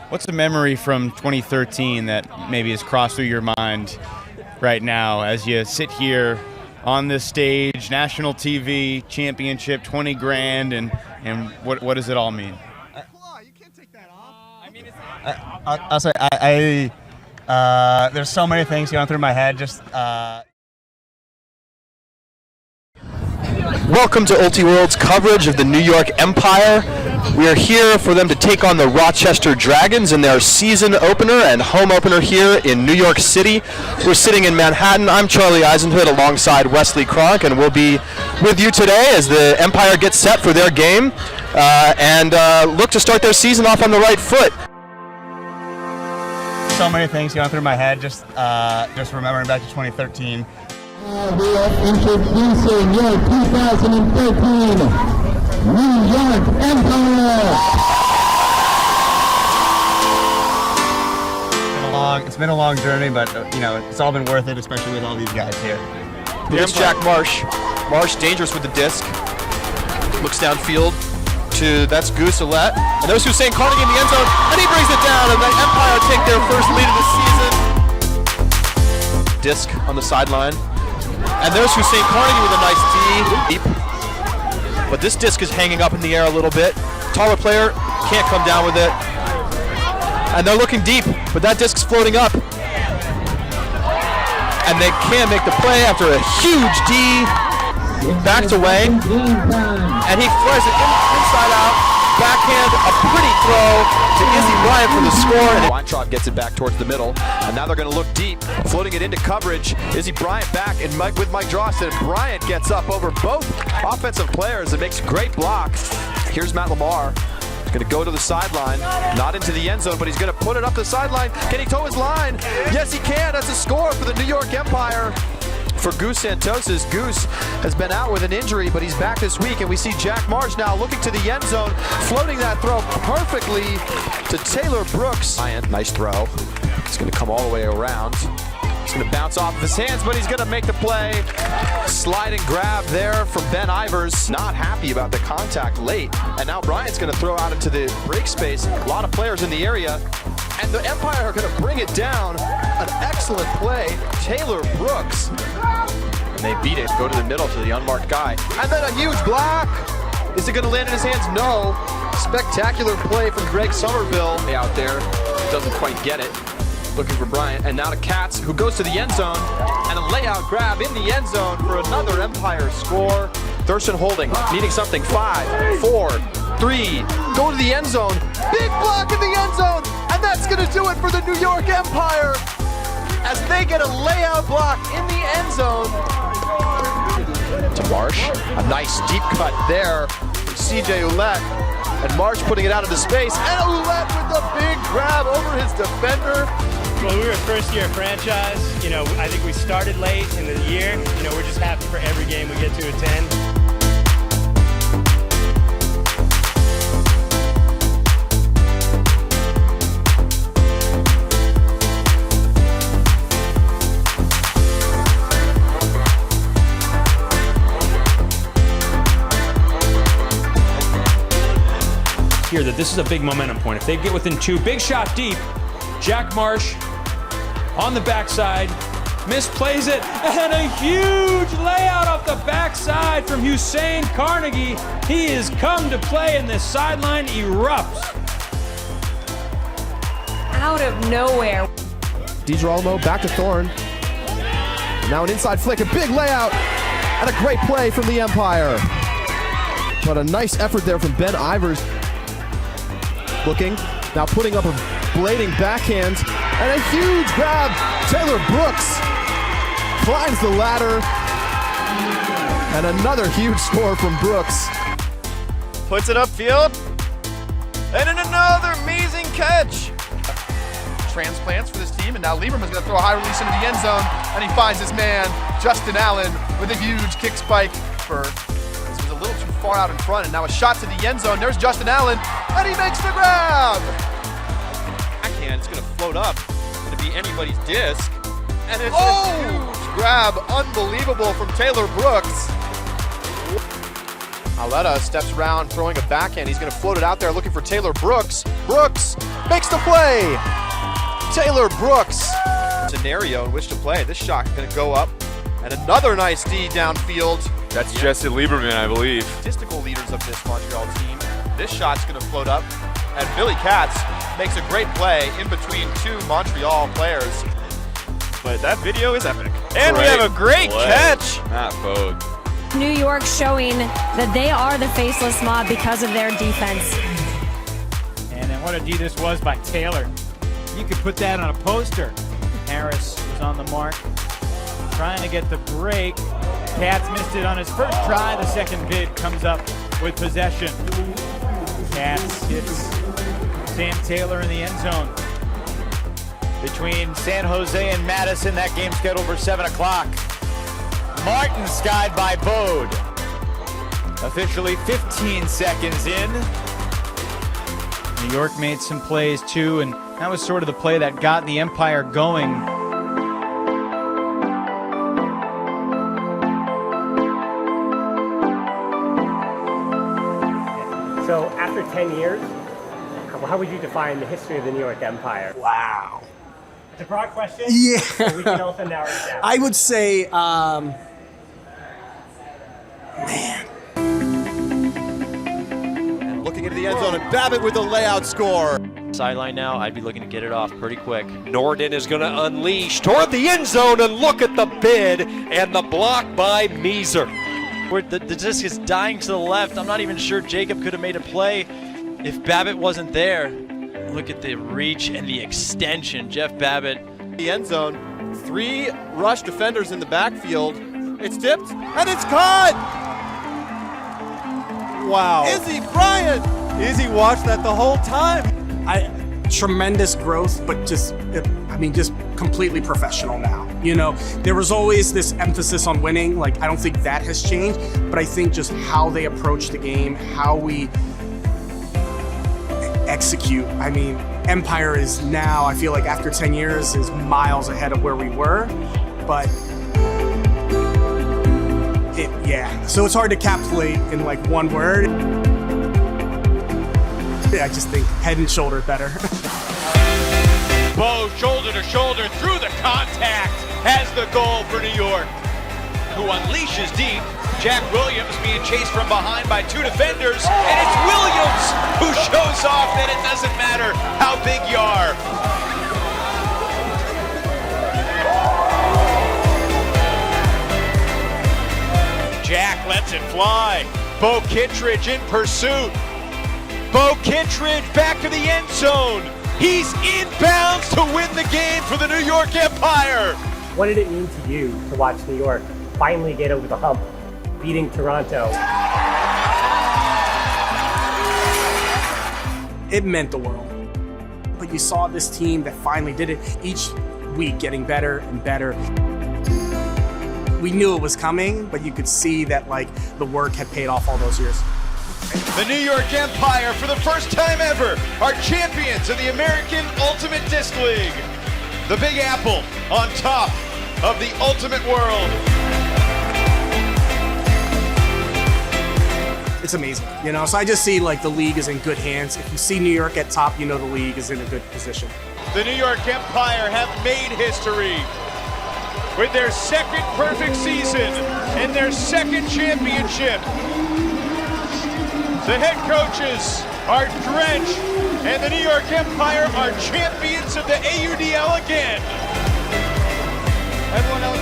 What's a memory from 2013 that maybe has crossed through your mind right now as you sit here on this stage, national TV, championship, 20 grand, and what does it all mean? I'll say there's so many things going through my head. Welcome to Ultiworld's coverage of the New York Empire. We are here for them to take on the Rochester Dragons in their season opener and home opener here in New York City. We're sitting in Manhattan. I'm Charlie Eisenhood alongside Wesley Cronk, and we'll be with you today as the Empire gets set for their game and look to start their season off on the right foot. So many things going through my head, just remembering back to 2013. We are introducing your 2013 New York Empire. It's been a long journey, but it's all been worth it, especially with all these guys here. Here's Jack Marsh. Marsh dangerous with the disc. Looks downfield to that's Goose Alette. And there's Hussein Carnegie in the end zone, and he brings it down, and the Empire take their first lead of the season. Disc on the sideline. And there's Hussein Carnegie with a nice deep. But this disc is hanging up in the air a little bit. Taller player can't come down with it. And they're looking deep, but that disc's floating up. And they can make the play after a huge D. Backed away. And he flies it inside out. Backhand, a pretty throw to Izzy Bryant for the score. And Weintraub gets it back towards the middle. And now they're going to look deep, floating it into coverage. Izzy Bryant back and with Mike Drawson. Bryant gets up over both offensive players and makes a great block. Here's Matt Lamar. He's going to go to the sideline, not into the end zone, but he's going to put it up the sideline. Can he toe his line? Yes, he can. That's a score for the New York Empire. For Goose Santos. Goose has been out with an injury, but he's back this week, and we see Jack Marsh now looking to the end zone, floating that throw perfectly to Taylor Brooks. Bryant, nice throw. It's going to come all the way around. It's going to bounce off of his hands, but he's going to make the play. Slide and grab there from Ben Ivers. Not happy about the contact late, and now Bryant's going to throw out into the break space. A lot of players in the area, and the Empire are going to bring it down. An excellent play, Taylor Brooks. And they beat it, go to the middle to the unmarked guy. And then a huge block. Is it going to land in his hands? No. Spectacular play from Greg Somerville. Out there, doesn't quite get it. Looking for Bryant. And now to Katz, who goes to the end zone. And a layout grab in the end zone for another Empire score. Thurston holding, needing something. 5, 4, 3, go to the end zone. Big block in the end zone. And that's going to do it for the New York Empire as they get a layout block in the end zone. To Marsh, a nice deep cut there from CJ Ouellette. And Marsh putting it out into space. And Ouellette with a big grab over his defender. Well, we were a first-year franchise. I think we started late in the year. We're just happy for every game we get to attend. That this is a big momentum point. If they get within 2, big shot deep, Jack Marsh on the backside, misplays it, and a huge layout off the backside from Hussein Carnegie. He has come to play, and this sideline erupts. Out of nowhere. DiGirolamo back to Thorne. Now an inside flick, a big layout, and a great play from the Empire. But a nice effort there from Ben Ivers. Looking, now putting up a blading backhand, and a huge grab. Taylor Brooks climbs the ladder, and another huge score from Brooks. Puts it upfield, and another amazing catch. Transplants for this team, and now Lieberman's going to throw a high release into the end zone, and he finds his man, Justin Allen, with a huge kick spike for a little too far out in front, and now a shot to the end zone. There's Justin Allen, and he makes the grab. Backhand, it's going to float up. It's going to be anybody's disc, and it's a huge grab, unbelievable from Taylor Brooks. Aletta steps around, throwing a backhand. He's going to float it out there, looking for Taylor Brooks. Brooks makes the play. Taylor Brooks. Scenario in which to play. This shot going to go up, and another nice D downfield. That's Jesse Lieberman, I believe. Statistical leaders of this Montreal team. This shot's going to float up, and Billy Katz makes a great play in between two Montreal players. But that video is epic. And we have a great catch. Matt Bode. New York showing that they are the faceless mob because of their defense. And then what a D this was by Taylor. You could put that on a poster. Harris was on the mark, trying to get the break. Katz missed it on his first try. The second bid comes up with possession. Katz hits Sam Taylor in the end zone. Between San Jose and Madison, that game scheduled for 7 o'clock. Martin skied by Bode. Officially 15 seconds in. New York made some plays too, and that was sort of the play that got the Empire going. So after 10 years, how would you define the history of the New York Empire? Wow. It's a broad question. Yeah. So we can also narrow it down. I would say, Looking into the end zone, and Babbitt with a layout score. Sideline now, I'd be looking to get it off pretty quick. Norden is going to unleash toward the end zone, and look at the bid and the block by Meeser. Where the disc is dying to the left. I'm not even sure Jacob could have made a play if Babbitt wasn't there. Look at the reach and the extension. Jeff Babbitt. The end zone, 3 rush defenders in the backfield. It's tipped, and it's caught! wow. Izzy Bryant! Izzy watched that the whole time. Tremendous growth, but just completely professional now. You know, there was always this emphasis on winning. Like, I don't think that has changed, but I think just how they approach the game, how we execute. I mean, Empire is now, I feel like after 10 years, is miles ahead of where we were, but so it's hard to encapsulate in like one word. I just think head and shoulder better. Bo shoulder to shoulder through the contact has the goal for New York, who unleashes deep. Jack Williams being chased from behind by 2 defenders, and it's Williams who shows off that it doesn't matter how big you are. Jack lets it fly. Bo Kittredge in pursuit. Bo Kittredge back to the end zone. He's inbounds to win the game for the New York Empire. What did it mean to you to watch New York finally get over the hump, beating Toronto? It meant the world. But you saw this team that finally did it, each week getting better and better. We knew it was coming, but you could see that like the work had paid off all those years. The New York Empire, for the first time ever, are champions of the American Ultimate Disc League. The Big Apple on top of the Ultimate World. It's amazing, you know? So I just see like the league is in good hands. If you see New York at top, you know the league is in a good position. The New York Empire have made history with their second perfect season and their second championship. The head coaches are drenched, and the New York Empire are champions of the AUDL again. Everyone else.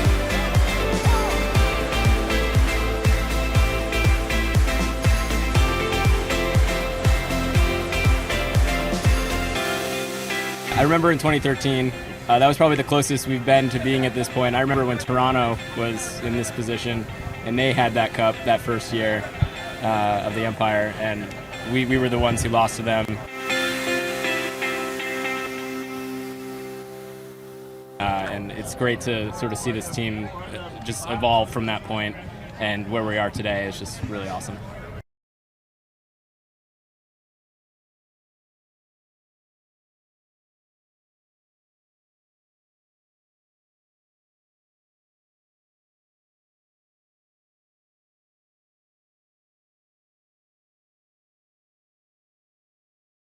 I remember in 2013, that was probably the closest we've been to being at this point. I remember when Toronto was in this position, and they had that cup that first year of the Empire, and we were the ones who lost to them. And it's great to sort of see this team just evolve from that point, and where we are today is just really awesome.